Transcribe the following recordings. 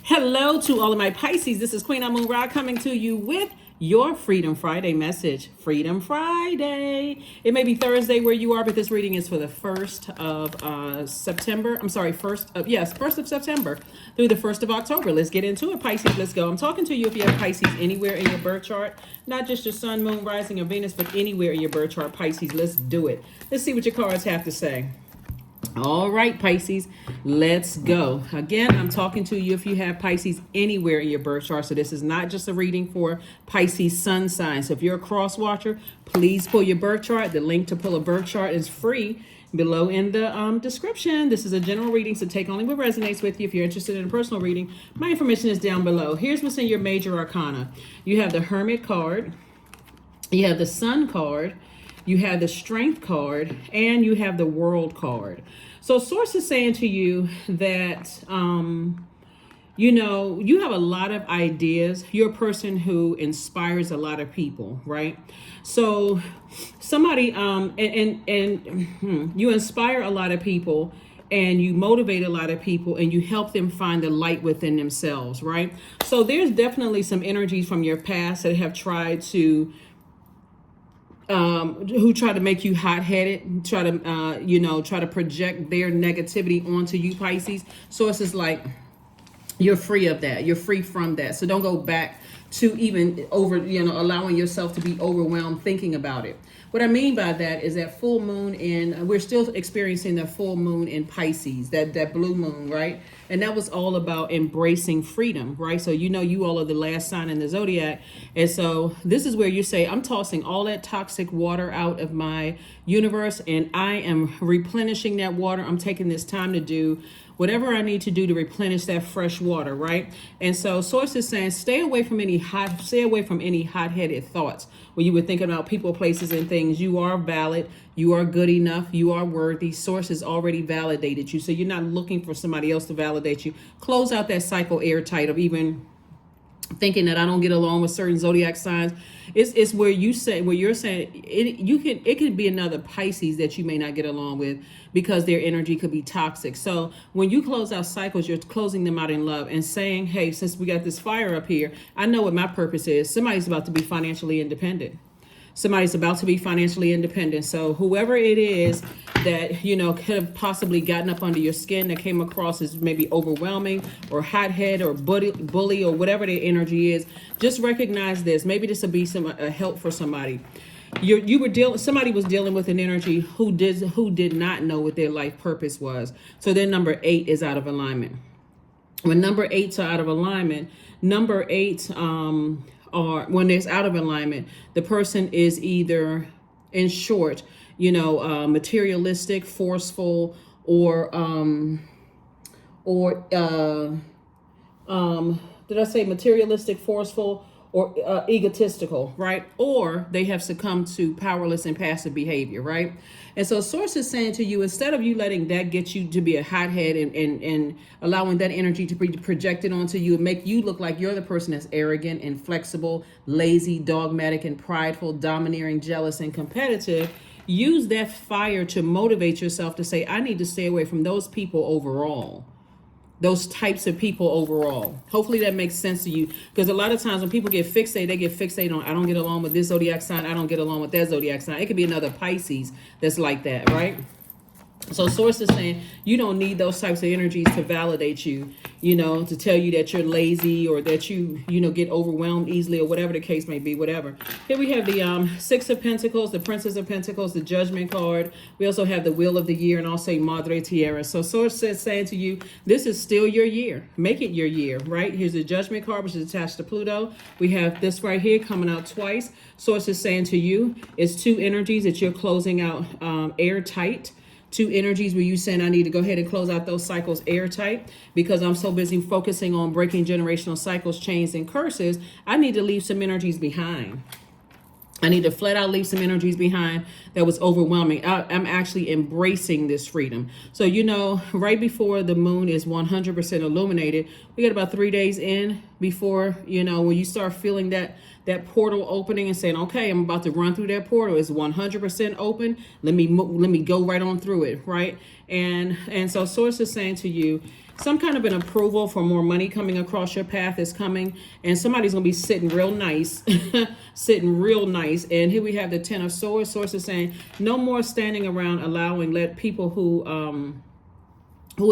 Hello to all of my Pisces. This is Queen Amun Ra coming to you with your Freedom Friday message. Freedom Friday. It may be Thursday where you are, but this reading is for the 1st of September. I'm sorry, 1st of September through the 1st of October. Let's get into it, Pisces. Let's go. I'm talking to you if you have Pisces anywhere in your birth chart, not just your sun, moon, rising, or Venus, but anywhere in your birth chart, Pisces. Let's do it. Let's see what your cards have to say. All right, Pisces, let's go. Again, I'm talking to you if you have Pisces anywhere in your birth chart. So this is not just a reading for Pisces sun sign. So if you're a cross watcher, please pull your birth chart. The link to pull a birth chart is free below in the description. This is a general reading, so take only what resonates with you. If you're interested in a personal reading, my information is down below. Here's what's in your major arcana. You have the Hermit card. You have the Sun card. You have the Strength card, and you have the World card. So Source is saying to you that, you have a lot of ideas. You're a person who inspires a lot of people, right? So somebody, you inspire a lot of people, and you motivate a lot of people, and you help them find the light within themselves, right? So there's definitely some energies from your past that have tried to who try to make you hot-headed, try to project their negativity onto you, Pisces. So it's just like you're free of that. You're free from that. So don't go back to even allowing yourself to be overwhelmed thinking about it. What I mean by that is that full moon we're still experiencing the full moon in Pisces, that blue moon, right? And that was all about embracing freedom, right? So you all are the last sign in the Zodiac. And so this is where you say, I'm tossing all that toxic water out of my universe, and I am replenishing that water. I'm taking this time to do whatever I need to do to replenish that fresh water, right? And so Source is saying, stay away from any hot-headed thoughts when you were thinking about people, places, and things. You are valid. You are good enough. You are worthy. Source has already validated you. So you're not looking for somebody else to validate you. Close out that cycle airtight of even thinking that I don't get along with certain Zodiac signs. It's where you're saying it could be another Pisces that you may not get along with because their energy could be toxic. So when you close out cycles, you're closing them out in love and saying, hey, since we got this fire up here, I know what my purpose is. Somebody's about to be financially independent. Somebody's about to be financially independent. So whoever it is that, could have possibly gotten up under your skin, that came across as maybe overwhelming or hothead or bully or whatever their energy is, just recognize this. Maybe this will be a help for somebody. Somebody was dealing with an energy who did not know what their life purpose was. So their number 8 is out of alignment. When number 8s are out of alignment, number 8 or when it's out of alignment, the person is either, in short, materialistic, forceful, or did I say materialistic, forceful, or egotistical, right? Or they have succumbed to powerless and passive behavior, right? And so Source is saying to you, instead of you letting that get you to be a hothead and allowing that energy to be projected onto you and make you look like you're the person that's arrogant, inflexible, lazy, dogmatic, and prideful, domineering, jealous, and competitive, use that fire to motivate yourself to say, I need to stay away from those people overall. Those types of people overall. Hopefully that makes sense to you, because a lot of times when people get fixated, they get fixated on, I don't get along with this Zodiac sign, I don't get along with that Zodiac sign. It could be another Pisces that's like that, right? So Source is saying you don't need those types of energies to validate you, to tell you that you're lazy or that you get overwhelmed easily or whatever the case may be, whatever. Here we have the 6 of Pentacles, the Princess of Pentacles, the Judgment card. We also have the Wheel of the Year and also Madre Tierra. So Source is saying to you, this is still your year. Make it your year, right? Here's the Judgment card, which is attached to Pluto. We have this right here coming out twice. Source is saying to you, it's 2 energies that you're closing out airtight. 2 energies where you saying, I need to go ahead and close out those cycles airtight because I'm so busy focusing on breaking generational cycles, chains, and curses. I need to leave some energies behind. I need to flat out leave some energies behind that was overwhelming. I'm actually embracing this freedom. So, right before the moon is 100% illuminated, we got about 3 days in before, when you start feeling that portal opening and saying, okay, I'm about to run through that portal. It's 100% open. Let me go right on through it, right? And so Source is saying to you some kind of an approval for more money coming across your path is coming, and somebody's going to be sitting real nice, sitting real nice. And here we have the Ten of Swords. Source is saying no more standing around let people who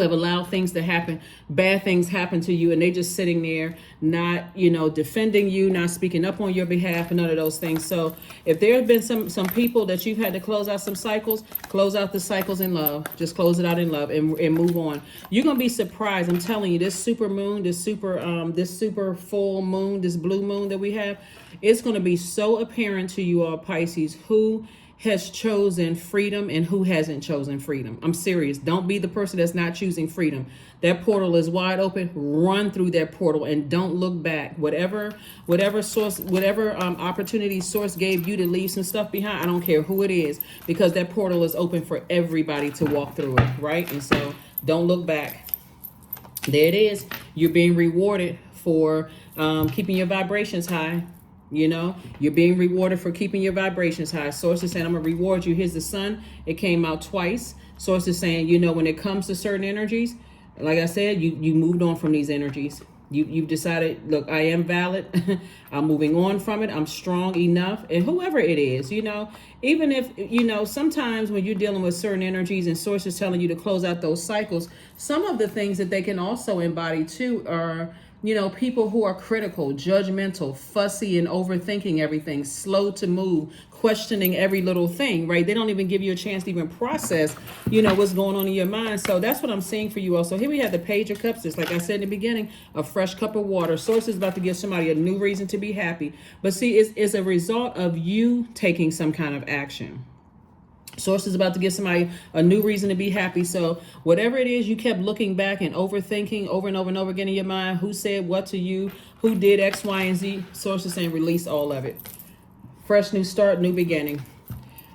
have allowed things to happen, bad things happen to you, and they just sitting there not, defending you, not speaking up on your behalf, and none of those things. So if there have been some people that you've had to close out some cycles, close out the cycles in love. Just close it out in love and move on. You're gonna be surprised. I'm telling you, this super moon, this super full moon, this blue moon that we have, it's gonna be so apparent to you all, Pisces, who has chosen freedom and who hasn't chosen freedom. I'm serious. Don't be the person that's not choosing freedom. That portal is wide open. Run through that portal and don't look back. Whatever opportunity source gave you to leave some stuff behind, I don't care who it is, because that portal is open for everybody to walk through it, right? And so don't look back. There it is. You're being rewarded for keeping your vibrations high. You're being rewarded for keeping your vibrations high. Source is saying, I'm going to reward you. Here's the sun. It came out twice. Source is saying, when it comes to certain energies, like I said, you moved on from these energies. You've decided, look, I am valid. I'm moving on from it. I'm strong enough. And whoever it is, even if, sometimes when you're dealing with certain energies and source is telling you to close out those cycles, some of the things that they can also embody too are, people who are critical, judgmental, fussy, and overthinking everything, slow to move, questioning every little thing, right? They don't even give you a chance to even process, what's going on in your mind. So that's what I'm seeing for you all. So here we have the Page of Cups. Just like I said in the beginning, a fresh cup of water. Source is about to give somebody a new reason to be happy. But see, it's a result of you taking some kind of action. Source is about to give somebody a new reason to be happy. So whatever it is you kept looking back and overthinking over and over and over again in your mind, who said what to you, who did X, Y, and Z, source is saying release all of it. Fresh new start, new beginning.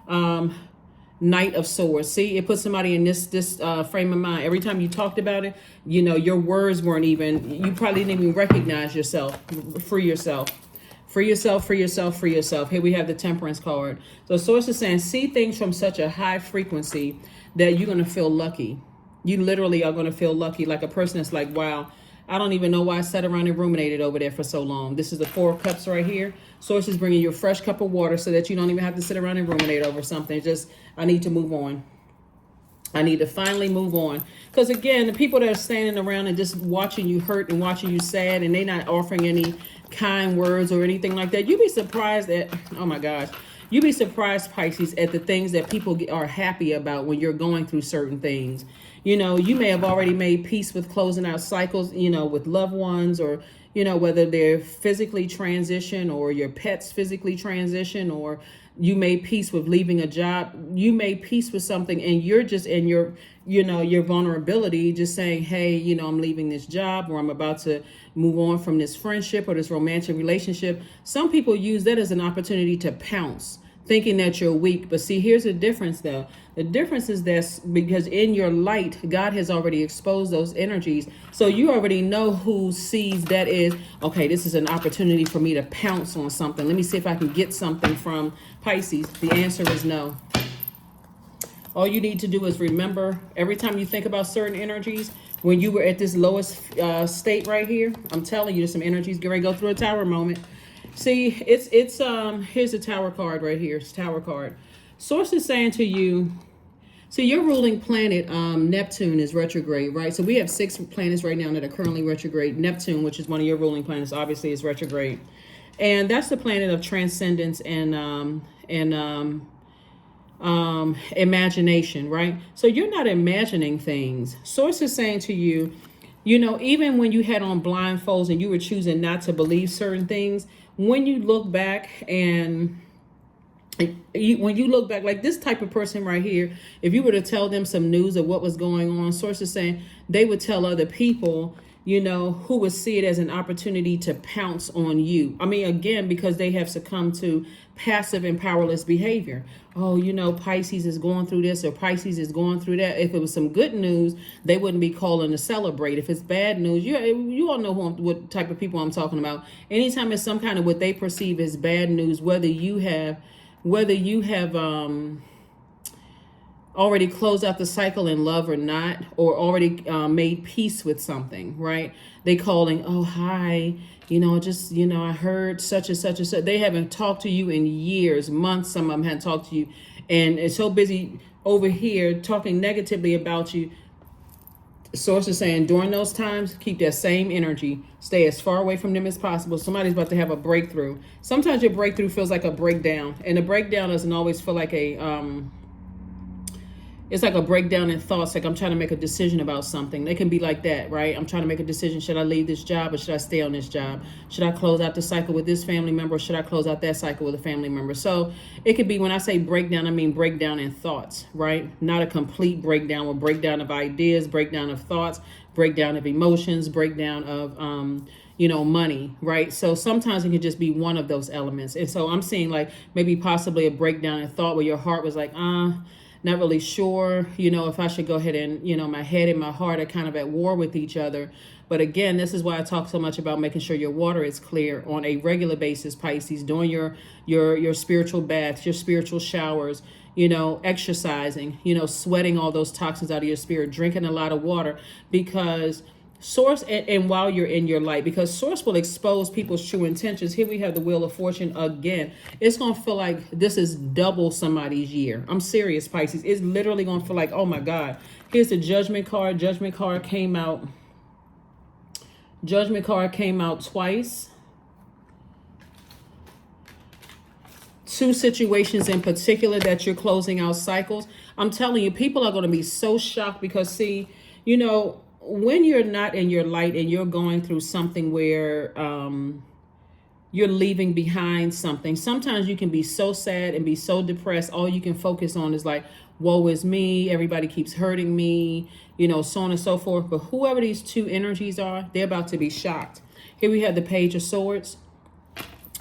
Knight of Swords. See, it puts somebody in this frame of mind. Every time you talked about it, your words weren't even, you probably didn't even recognize yourself. Free yourself. Free yourself, free yourself, free yourself. Here we have the Temperance card. So source is saying, see things from such a high frequency that you're going to feel lucky. You literally are going to feel lucky, like a person that's like, wow, I don't even know why I sat around and ruminated over there for so long. This is the Four of Cups right here. Source is bringing you a fresh cup of water so that you don't even have to sit around and ruminate over something. Just, I need to move on. I need to finally move on. Because again, the people that are standing around and just watching you hurt and watching you sad, and they're not offering any kind words or anything like that, you'd be surprised at, oh my gosh, you'd be surprised, Pisces, at the things that people are happy about when you're going through certain things. You may have already made peace with closing out cycles, with loved ones, or, whether they're physically transition or your pets physically transition, or you made peace with leaving a job. You made peace with something, and you're just in your vulnerability, just saying, hey, I'm leaving this job, or I'm about to move on from this friendship or this romantic relationship. Some people use that as an opportunity to pounce, thinking that you're weak. But see, here's the difference though. The difference is that because in your light, God has already exposed those energies. So you already know who sees that is, okay, this is an opportunity for me to pounce on something. Let me see if I can get something from Pisces. The answer is no. All you need to do is remember, every time you think about certain energies, when you were at this lowest state right here, I'm telling you, there's some energies get ready to go through a tower moment. See, it's here's the Tower card right here. It's Tower card. Source is saying to you, so your ruling planet, Neptune, is retrograde, right? So we have 6 planets right now that are currently retrograde. Neptune, which is one of your ruling planets, obviously is retrograde. And that's the planet of transcendence and imagination, right? So you're not imagining things. Source is saying to you, even when you had on blindfolds and you were choosing not to believe certain things, when you look back like this type of person right here, if you were to tell them some news of what was going on, source is saying they would tell other people, who would see it as an opportunity to pounce on you. I mean, again, because they have succumbed to passive and powerless behavior. Oh, Pisces is going through this, or Pisces is going through that. If it was some good news, they wouldn't be calling to celebrate. If it's bad news, you all know what type of people I'm talking about. Anytime it's some kind of what they perceive as bad news, whether you have already closed out the cycle in love or not, or already made peace with something, right? They calling, oh, hi, just, I heard such and such and such. They haven't talked to you in years, months. Some of them hadn't talked to you, and it's so busy over here talking negatively about you. Source is saying during those times, keep that same energy. Stay as far away from them as possible. Somebody's about to have a breakthrough. Sometimes your breakthrough feels like a breakdown, and the breakdown doesn't always feel like it's like a breakdown in thoughts. Like I'm trying to make a decision about something. They can be like that, right? I'm trying to make a decision. Should I leave this job or should I stay on this job? Should I close out the cycle with this family member or should I close out that cycle with a family member? So it could be, when I say breakdown, I mean breakdown in thoughts, right? Not a complete breakdown, or breakdown of ideas, breakdown of thoughts, breakdown of emotions, breakdown of, money, right? So sometimes it could just be one of those elements. And so I'm seeing like maybe possibly a breakdown in thought where your heart was like, not really sure, if I should go ahead and, my head and my heart are kind of at war with each other. But again, this is why I talk so much about making sure your water is clear on a regular basis, Pisces, doing your spiritual baths, your spiritual showers, exercising, sweating all those toxins out of your spirit, drinking a lot of water, because Source, and while you're in your light, because Source will expose people's true intentions. Here we have the Wheel of Fortune again. It's going to feel like this is double somebody's year. I'm serious, Pisces. It's literally going to feel like, oh my God. Here's the Judgment card. Judgment card came out. Judgment card came out twice. Two situations in particular that you're closing out cycles. I'm telling you, people are going to be so shocked because, see, when you're not in your light and you're going through something where you're leaving behind something, sometimes you can be so sad and be so depressed. All you can focus on is like, woe is me. Everybody keeps hurting me, so on and so forth. But whoever these two energies are, they're about to be shocked. Here we have the Page of Swords.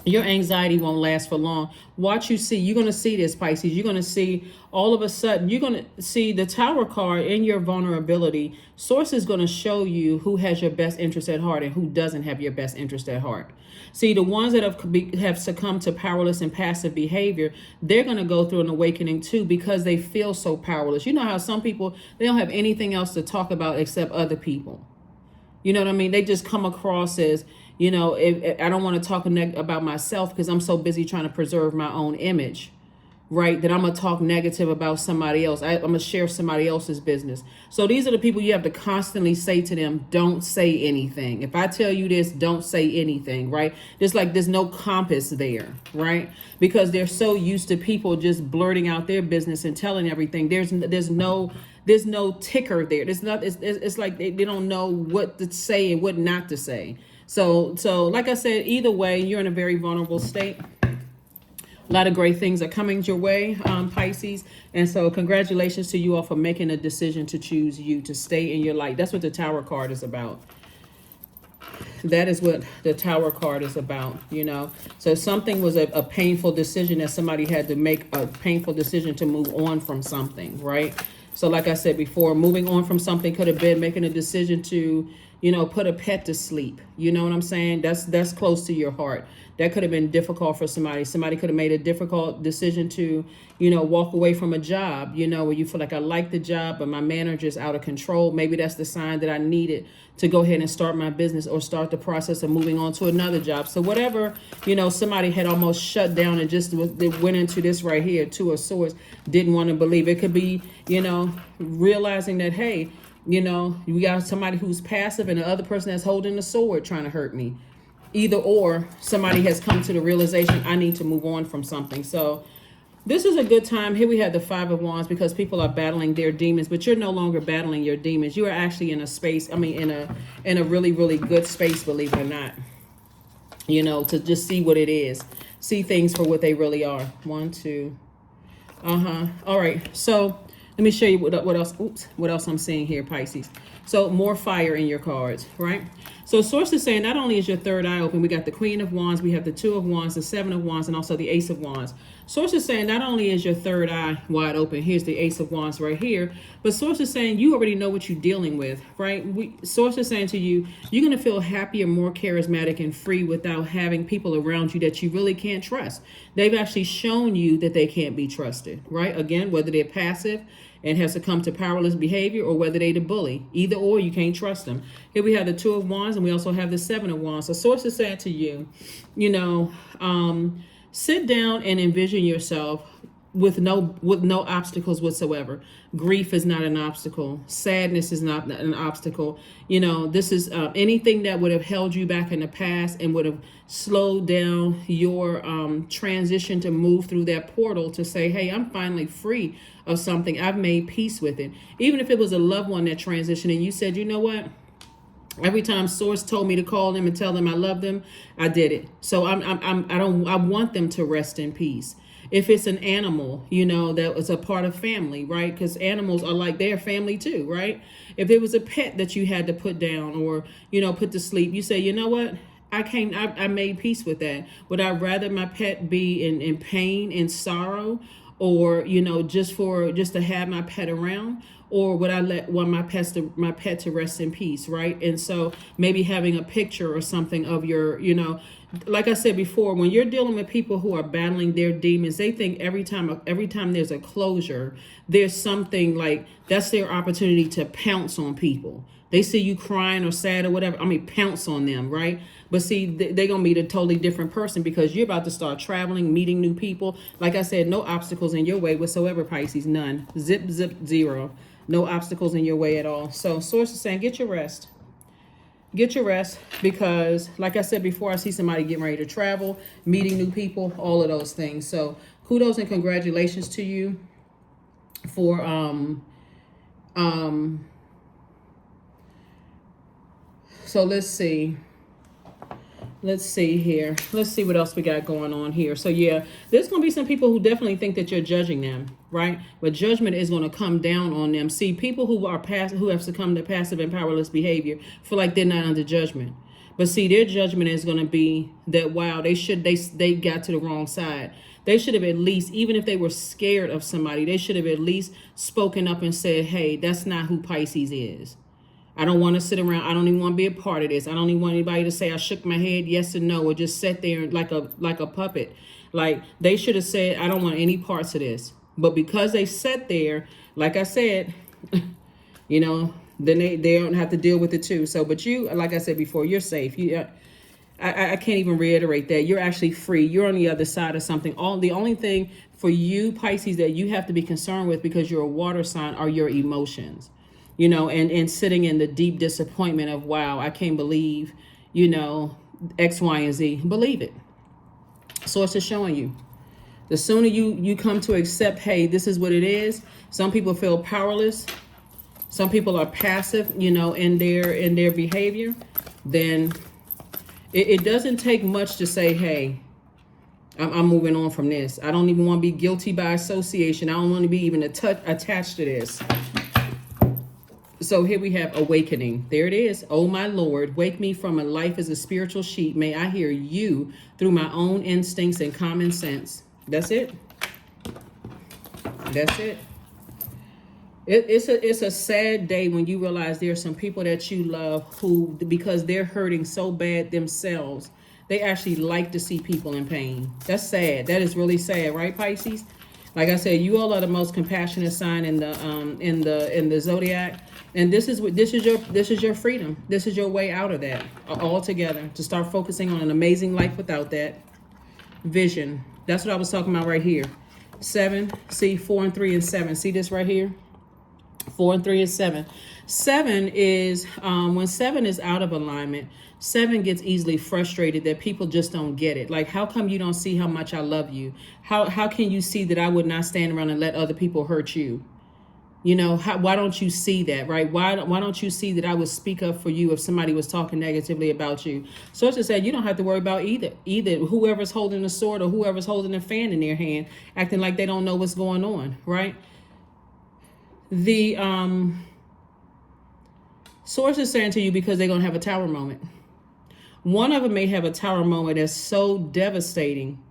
Your anxiety won't last for long. Watch, you see, you're going to see this, Pisces. You're going to see all of a sudden, you're going to see the Tower card in your vulnerability. Source is going to show you who has your best interest at heart and who doesn't have your best interest at heart. See, the ones that have succumbed to powerless and passive behavior, they're going to go through an awakening too, because they feel so powerless. You know how some people, they don't have anything else to talk about except other people. You know what I mean? They just come across as, if I don't want to talk about myself because I'm so busy trying to preserve my own image, right? That I'm going to talk negative about somebody else. I'm going to share somebody else's business. So these are the people you have to constantly say to them, don't say anything. If I tell you this, don't say anything, right? Just like there's no compass there, right? Because they're so used to people just blurting out their business and telling everything. There's no ticker there. It's like they don't know what to say and what not to say. So like I said, either way, you're in a very vulnerable state. A lot of great things are coming your way, Pisces. And so congratulations to you all for making a decision to choose you, to stay in your light. That's what the Tower card is about. That is what the Tower card is about, So something was a painful decision that somebody had to make, a painful decision to move on from something, right? So like I said before, moving on from something could have been making a decision to, put a pet to sleep. You know what I'm saying? That's close to your heart. That could have been difficult for somebody. Somebody could have made a difficult decision to, walk away from a job, where you feel like I like the job, but my manager's out of control. Maybe that's the sign that I needed to go ahead and start my business or start the process of moving on to another job. So whatever, somebody had almost shut down and just went into this right here, Two of Swords, didn't want to believe. It could be, realizing that, hey, we got somebody who's passive and the other person that's holding the sword trying to hurt me. Either or, somebody has come to the realization, I need to move on from something. So this is a good time. Here we have the Five of Wands, because people are battling their demons, but you're no longer battling your demons. You are actually in a space, in a really, really good space, believe it or not, to just see what it is. See things for what they really are. One, two. All right. So let me show you what else. What else I'm seeing here, Pisces. So more fire in your cards, right? So Source is saying not only is your third eye open, we got the Queen of Wands, we have the Two of Wands, the Seven of Wands, and also the Ace of Wands. Source is saying not only is your third eye wide open, here's the Ace of Wands right here, but Source is saying you already know what you're dealing with, right? Source is saying to you, you're going to feel happier, more charismatic and free without having people around you that you really can't trust. They've actually shown you that they can't be trusted, right? Again, whether they're passive and has succumbed to powerless behavior, or whether they the bully. Either or, you can't trust them. Here we have the Two of Wands, and we also have the Seven of Wands. So source is saying to you, sit down and envision yourself with no obstacles whatsoever. Grief is not an obstacle. Sadness is not an obstacle. This is anything that would have held you back in the past and would have slowed down your transition to move through that portal to say, hey, I'm finally free of something. I've made peace with it. Even if it was a loved one that transitioned and you said, you know what? Every time source told me to call them and tell them I love them, I did it. So I want them to rest in peace. If it's an animal, that was a part of family, right? Because animals are like their family too, right? If there was a pet that you had to put down or, put to sleep, you say, you know what? I made peace with that. Would I rather my pet be in pain and sorrow, or, just to have my pet around? Or would I want my pet to rest in peace, right? And so maybe having a picture or something of your, like I said before, when you're dealing with people who are battling their demons, they think every time there's a closure, there's something like that's their opportunity to pounce on people. They see you crying or sad or whatever. Pounce on them, right? But see, they're going to meet a totally different person because you're about to start traveling, meeting new people. Like I said, no obstacles in your way whatsoever, Pisces. None. Zip, zero. No obstacles in your way at all. So source is saying, get your rest. Get your rest because, like I said before, I see somebody getting ready to travel, meeting new people, all of those things. So kudos and congratulations to you for so let's see here. Let's see what else we got going on here. So yeah, there's going to be some people who definitely think that you're judging them, right? But judgment is going to come down on them. See, people who have succumbed to passive and powerless behavior feel like they're not under judgment. But see, their judgment is going to be that, wow, they got to the wrong side. They should have at least, even if they were scared of somebody, they should have at least spoken up and said, hey, that's not who Pisces is. I don't want to sit around. I don't even want to be a part of this. I don't even want anybody to say I shook my head yes or no, or just sat there like a puppet. Like they should have said, I don't want any parts of this. But because they sat there, like I said, then they don't have to deal with it too. So, but you, like I said before, you're safe. I can't even reiterate that. You're actually free. You're on the other side of something. The only thing for you, Pisces, that you have to be concerned with because you're a water sign are your emotions. And sitting in the deep disappointment of, wow, I can't believe, X, Y, and Z. Believe it. Source is showing you. The sooner you come to accept, hey, this is what it is. Some people feel powerless. Some people are passive, in their behavior. Then it doesn't take much to say, hey, I'm moving on from this. I don't even want to be guilty by association. I don't want to be even attached to this. So here we have awakening. There it is. Oh, my Lord, wake me from a life as a spiritual sheep. May I hear you through my own instincts and common sense. That's it. That's it. It's a sad day when you realize there are some people that you love who, because they're hurting so bad themselves, they actually like to see people in pain. That's sad. That is really sad, right, Pisces? Like I said, you all are the most compassionate sign in the Zodiac. And this is your freedom. This is your way out of that altogether, to start focusing on an amazing life without that vision. That's what I was talking about right here. 7, see 4 and 3 and 7. See this right here? 4 and 3 and 7. 7 is when 7 is out of alignment. 7 gets easily frustrated that people just don't get it. Like, how come you don't see how much I love you? How can you see that I would not stand around and let other people hurt you? Why don't you see that, right? Why don't you see that I would speak up for you if somebody was talking negatively about you? So as I said, you don't have to worry about either whoever's holding the sword or whoever's holding a fan in their hand, acting like they don't know what's going on, right? The source is saying to you, because they're going to have a tower moment. One of them may have a tower moment that's so devastating,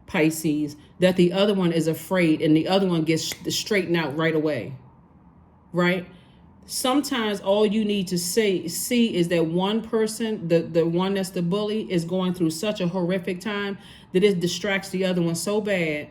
Pisces, that the other one is afraid and the other one gets straightened out right away. Right? Sometimes all you need to see is that one person, the one that's the bully, is going through such a horrific time that it distracts the other one so bad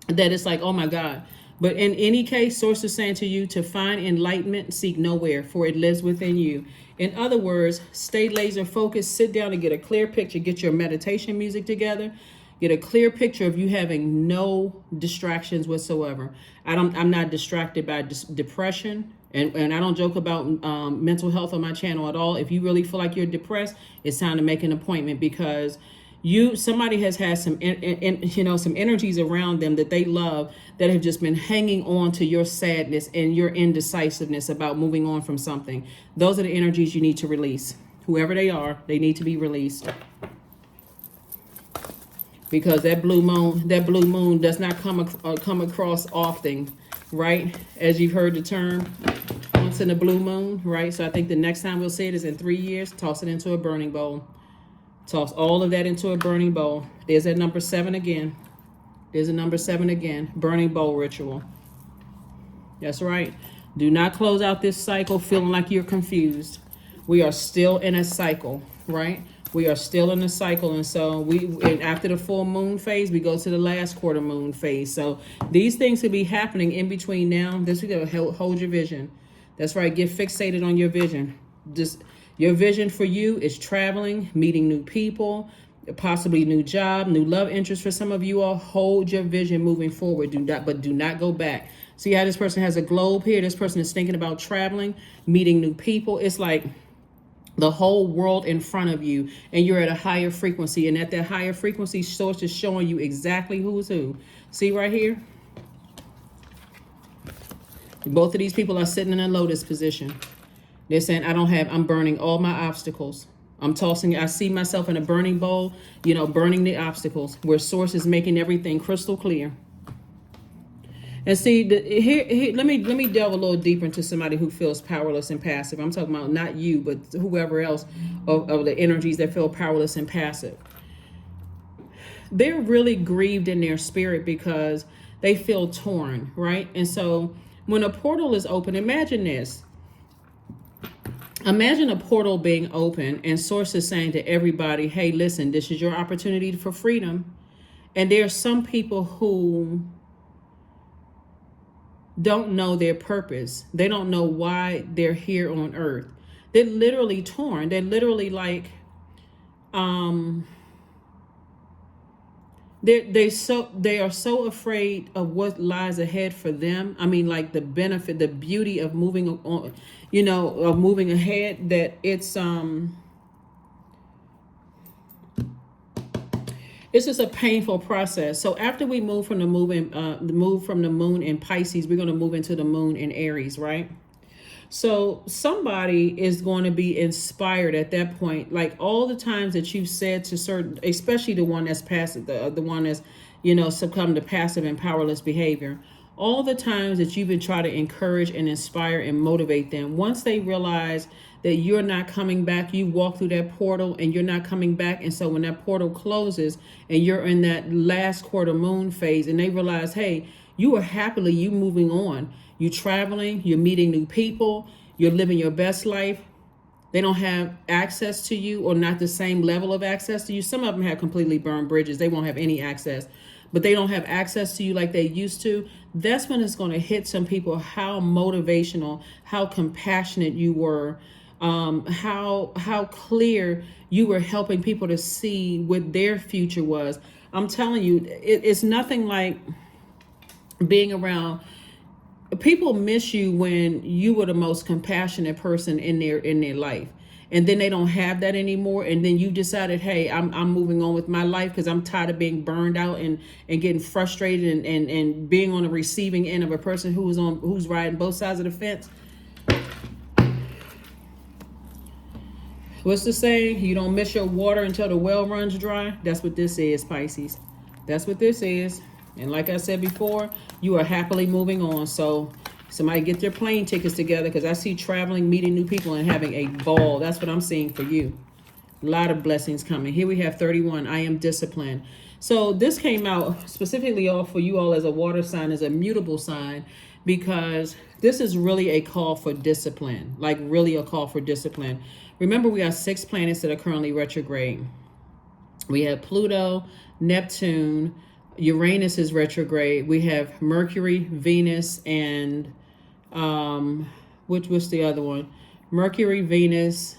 that it's like, oh my God. But in any case, source is saying to you to find enlightenment, seek nowhere, for it lives within you. In other words, stay laser focused, sit down and get a clear picture, get your meditation music together, get a clear picture of you having no distractions whatsoever. I'm not distracted by depression. And I don't joke about mental health on my channel at all. If you really feel like you're depressed, it's time to make an appointment, because somebody has had some some energies around them that they love that have just been hanging on to your sadness and your indecisiveness about moving on from something. Those are the energies you need to release. Whoever they are, they need to be released, because that blue moon does not come across often, right? As you've heard the term, once in a blue moon, right? So I think the next time we'll see it is in 3 years. Toss it into a burning bowl. Toss all of that into a burning bowl. There's that number 7 again. There's a number 7 again. Burning bowl ritual. That's right. Do not close out this cycle feeling like you're confused. We are still in a cycle, right? We are still in a cycle. And so and after the full moon phase, we go to the last quarter moon phase. So these things could be happening in between now. This week, hold your vision. That's right. Get fixated on your vision. Your vision for you is traveling, meeting new people, possibly new job, new love interest for some of you all. Hold your vision moving forward. Do not go back. See how this person has a globe here? This person is thinking about traveling, meeting new people. It's like the whole world in front of you, and you're at a higher frequency. And at that higher frequency, source is showing you exactly who's who. See right here? Both of these people are sitting in a lotus position. They're saying, I'm burning all my obstacles. I see myself in a burning bowl, burning the obstacles, where source is making everything crystal clear. And see, here, let me delve a little deeper into somebody who feels powerless and passive. I'm talking about not you, but whoever else of the energies that feel powerless and passive. They're really grieved in their spirit because they feel torn, right? And so when a portal is open, imagine this. Imagine a portal being open and source is saying to everybody, hey, listen, this is your opportunity for freedom. And there are some people who don't know their purpose. They don't know why they're here on earth. They're literally torn. They're literally like, they are so afraid of what lies ahead for them. I mean, like the benefit, the beauty of moving on, of moving ahead, that it's just a painful process. So after we move from the moon in Pisces, we're going to move into the moon in Aries, right? So somebody is going to be inspired at that point. Like all the times that you've said to certain, especially the one that's passive, the one that's, succumbed to passive and powerless behavior. All the times that you've been trying to encourage and inspire and motivate them. Once they realize that you're not coming back, you walk through that portal and you're not coming back. And so when that portal closes and you're in that last quarter moon phase and they realize, hey, you moving on. You're traveling, you're meeting new people, you're living your best life. They don't have access to you, or not the same level of access to you. Some of them have completely burned bridges. They won't have any access, but they don't have access to you like they used to. That's when it's going to hit some people how motivational, how compassionate you were, how clear you were helping people to see what their future was. I'm telling you, it's nothing like being around. People miss you when you were the most compassionate person in their life, and then they don't have that anymore. And then you decided, hey, I'm moving on with my life because I'm tired of being burned out and getting frustrated and being on the receiving end of a person who's riding both sides of the fence. What's the saying? You don't miss your water until the well runs dry. That's what this is, Pisces. That's what this is. And like I said before, you are happily moving on. So somebody get their plane tickets together, because I see traveling, meeting new people, and having a ball. That's what I'm seeing for you. A lot of blessings coming. Here we have 31. I am disciplined. So this came out specifically all for you all as a water sign, as a mutable sign, because this is really a call for discipline, like really a call for discipline. Remember, we have 6 planets that are currently retrograde. We have Pluto, Neptune, Uranus is retrograde. We have Mercury, Venus, and what's the other one? Mercury, Venus,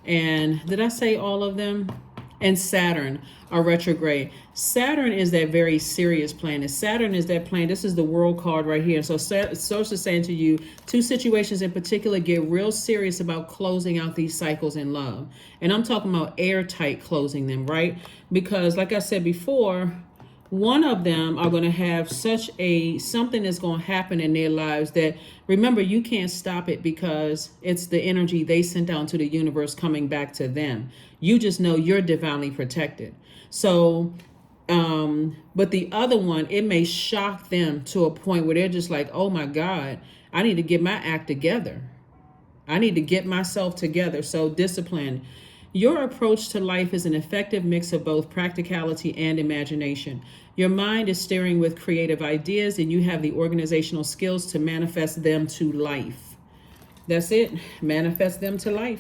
and did I say all of them? And Saturn are retrograde. Saturn is that very serious planet. Saturn is that planet. This is the world card right here. So Source is saying to you, two situations in particular, get real serious about closing out these cycles in love. And I'm talking about airtight closing them, right? Because like I said before, one of them are going to have something that's going to happen in their lives that, remember, you can't stop it because it's the energy they sent out to the universe coming back to them. You just know you're divinely protected. So, but the other one, it may shock them to a point where they're just like, oh my God, I need to get my act together. I need to get myself together. So discipline. Your approach to life is an effective mix of both practicality and imagination. Your mind is steering with creative ideas, and you have the organizational skills to manifest them to life. That's it. Manifest them to life.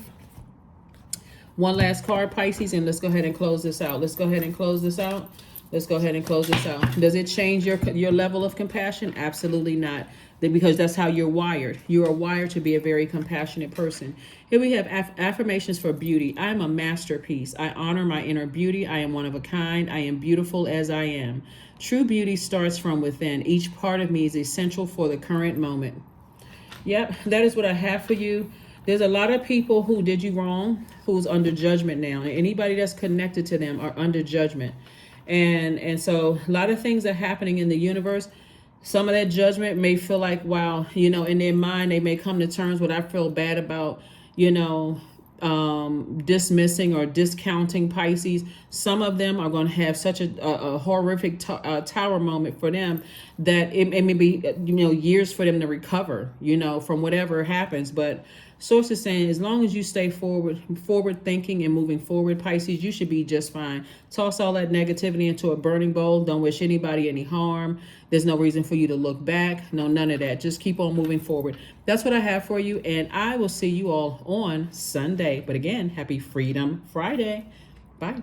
One last card, Pisces, and let's go ahead and close this out. Let's go ahead and close this out. Let's go ahead and close this out. Does it change your level of compassion? Absolutely not. Because that's how you're wired. You are wired to be a very compassionate person. Here we have affirmations for beauty. I am a masterpiece. I honor my inner beauty. I am one of a kind. I am beautiful as I am. True beauty starts from within. Each part of me is essential for the current moment. Yep, that is what I have for you. There's a lot of people who did you wrong, who's under judgment now. And anybody that's connected to them are under judgment. And so a lot of things are happening in the universe. Some of that judgment may feel like, wow, in their mind, they may come to terms with, I feel bad about, dismissing or discounting Pisces. Some of them are going to have such a horrific tower moment for them that it may be, years for them to recover, from whatever happens. But Source is saying, as long as you stay forward thinking and moving forward, Pisces, you should be just fine. Toss all that negativity into a burning bowl. Don't wish anybody any harm. There's no reason for you to look back. No, none of that. Just keep on moving forward. That's what I have for you. And I will see you all on Sunday. But again, happy Freedom Friday. Bye.